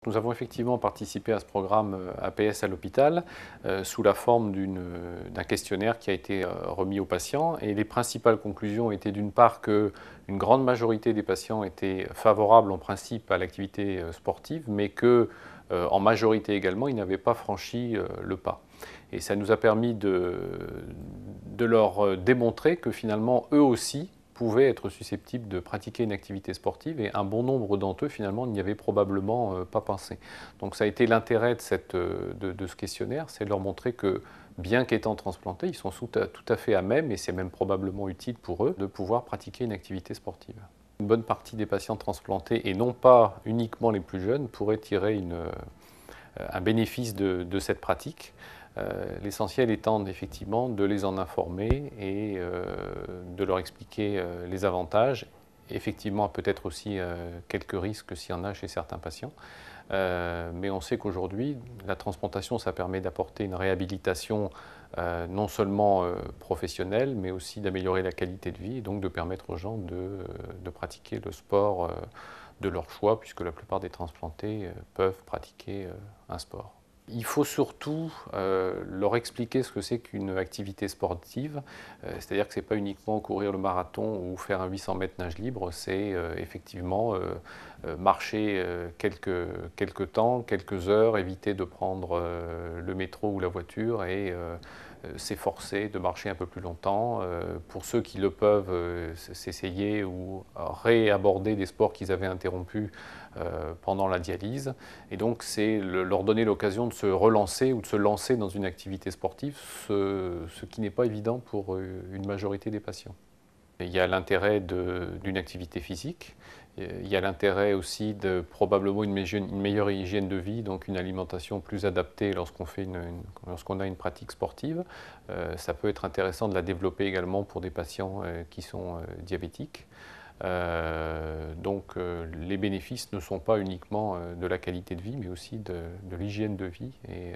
Nous avons effectivement participé à ce programme APS à l'hôpital sous la forme d'un questionnaire qui a été remis aux patients. Et les principales conclusions étaient d'une part qu'une grande majorité des patients étaient favorables en principe à l'activité sportive, mais qu'en majorité également, ils n'avaient pas franchi le pas. Et ça nous a permis de leur démontrer que finalement, eux aussi, pouvaient être susceptibles de pratiquer une activité sportive et un bon nombre d'entre eux finalement n'y avaient probablement pas pensé. Donc ça a été l'intérêt de ce questionnaire, c'est de leur montrer que bien qu'étant transplantés, ils sont tout à fait à même, et c'est même probablement utile pour eux, de pouvoir pratiquer une activité sportive. Une bonne partie des patients transplantés, et non pas uniquement les plus jeunes, pourraient tirer un bénéfice de cette pratique. L'essentiel étant effectivement de les en informer et de leur expliquer les avantages, effectivement peut-être aussi quelques risques s'il y en a chez certains patients. Mais on sait qu'aujourd'hui, la transplantation, ça permet d'apporter une réhabilitation non seulement professionnelle, mais aussi d'améliorer la qualité de vie et donc de permettre aux gens de pratiquer le sport de leur choix, puisque la plupart des transplantés peuvent pratiquer un sport. Il faut surtout leur expliquer ce que c'est qu'une activité sportive, c'est-à-dire que ce n'est pas uniquement courir le marathon ou faire un 800 mètres nage libre, c'est effectivement marcher quelques temps, quelques heures, éviter de prendre le métro ou la voiture et s'efforcer de marcher un peu plus longtemps. Pour ceux qui le peuvent, s'essayer ou réaborder des sports qu'ils avaient interrompus pendant la dialyse. Et donc, c'est leur donner l'occasion de se relancer ou de se lancer dans une activité sportive, ce qui n'est pas évident pour une majorité des patients. Il y a l'intérêt d'une activité physique, il y a l'intérêt aussi de probablement une meilleure hygiène de vie, donc une alimentation plus adaptée lorsqu'on a une pratique sportive. Ça peut être intéressant de la développer également pour des patients qui sont diabétiques. Donc les bénéfices ne sont pas uniquement de la qualité de vie, mais aussi de l'hygiène de vie. Et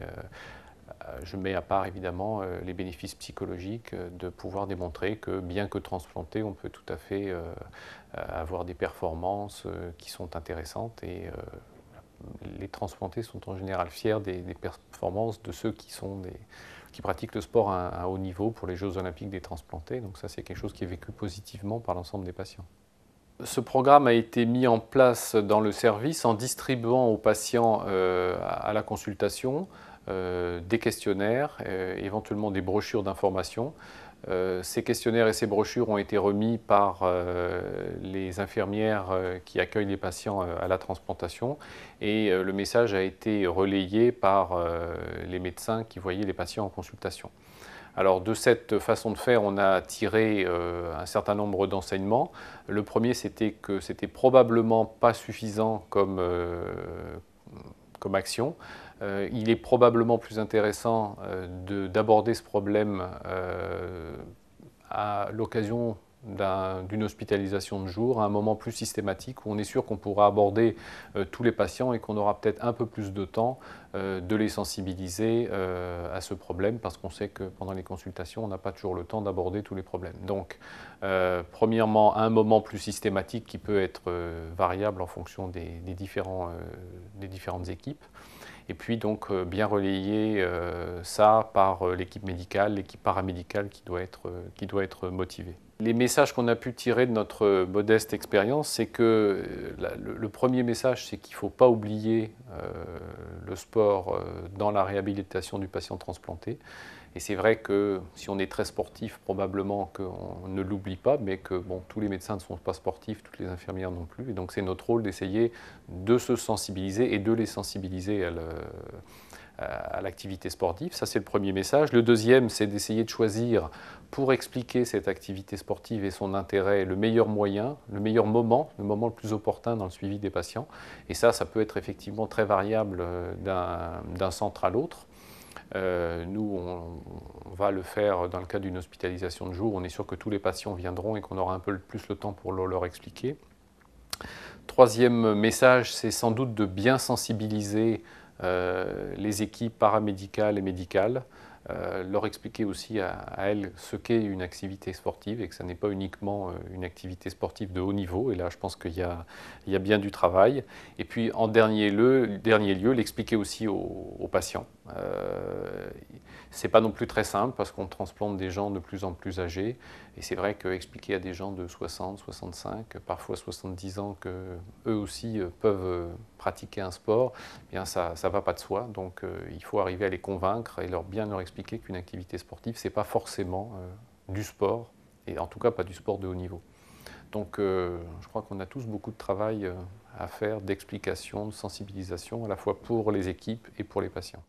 je mets à part évidemment les bénéfices psychologiques de pouvoir démontrer que bien que transplanté, on peut tout à fait avoir des performances qui sont intéressantes. Et les transplantés sont en général fiers des performances de ceux qui pratiquent le sport à un haut niveau pour les Jeux olympiques des transplantés. Donc ça, c'est quelque chose qui est vécu positivement par l'ensemble des patients. Ce programme a été mis en place dans le service en distribuant aux patients à la consultation des questionnaires, éventuellement des brochures d'information. Ces questionnaires et ces brochures ont été remis par les infirmières qui accueillent les patients à la transplantation, et le message a été relayé par les médecins qui voyaient les patients en consultation. Alors de cette façon de faire, on a tiré un certain nombre d'enseignements. Le premier, c'était que c'était probablement pas suffisant comme action. Il est probablement plus intéressant d'aborder ce problème à l'occasion d'une hospitalisation de jour, à un moment plus systématique où on est sûr qu'on pourra aborder tous les patients et qu'on aura peut-être un peu plus de temps de les sensibiliser à ce problème, parce qu'on sait que pendant les consultations, on n'a pas toujours le temps d'aborder tous les problèmes. Donc, premièrement, un moment plus systématique qui peut être variable en fonction des différentes équipes. Et puis donc bien relayer ça par l'équipe médicale, l'équipe paramédicale qui doit être motivée. Les messages qu'on a pu tirer de notre modeste expérience, c'est que le premier message, c'est qu'il ne faut pas oublier le sport dans la réhabilitation du patient transplanté. Et c'est vrai que si on est très sportif, probablement qu'on ne l'oublie pas, mais que bon, tous les médecins ne sont pas sportifs, toutes les infirmières non plus. Et donc c'est notre rôle d'essayer de se sensibiliser et de les sensibiliser à l'activité sportive. Ça, c'est le premier message. Le deuxième, c'est d'essayer de choisir, pour expliquer cette activité sportive et son intérêt, le meilleur moyen, le meilleur moment, le moment le plus opportun dans le suivi des patients. Et ça peut être effectivement très variable d'un centre à l'autre. Nous, on va le faire dans le cadre d'une hospitalisation de jour. On est sûr que tous les patients viendront et qu'on aura un peu plus le temps pour leur expliquer. Troisième message, c'est sans doute de bien sensibiliser les équipes paramédicales et médicales leur expliquer aussi à elles ce qu'est une activité sportive et que ça n'est pas uniquement une activité sportive de haut niveau. Et là, je pense qu'il y a bien du travail. Et puis, en dernier lieu, l'expliquer aussi aux patients. C'est pas non plus très simple parce qu'on transplante des gens de plus en plus âgés. Et c'est vrai qu'expliquer à des gens de 60, 65, parfois 70 ans qu'eux aussi peuvent pratiquer un sport, eh bien ça ne va pas de soi. Donc il faut arriver à les convaincre et bien leur expliquer qu'une activité sportive, ce n'est pas forcément du sport, et en tout cas pas du sport de haut niveau. Donc je crois qu'on a tous beaucoup de travail à faire d'explication, de sensibilisation, à la fois pour les équipes et pour les patients.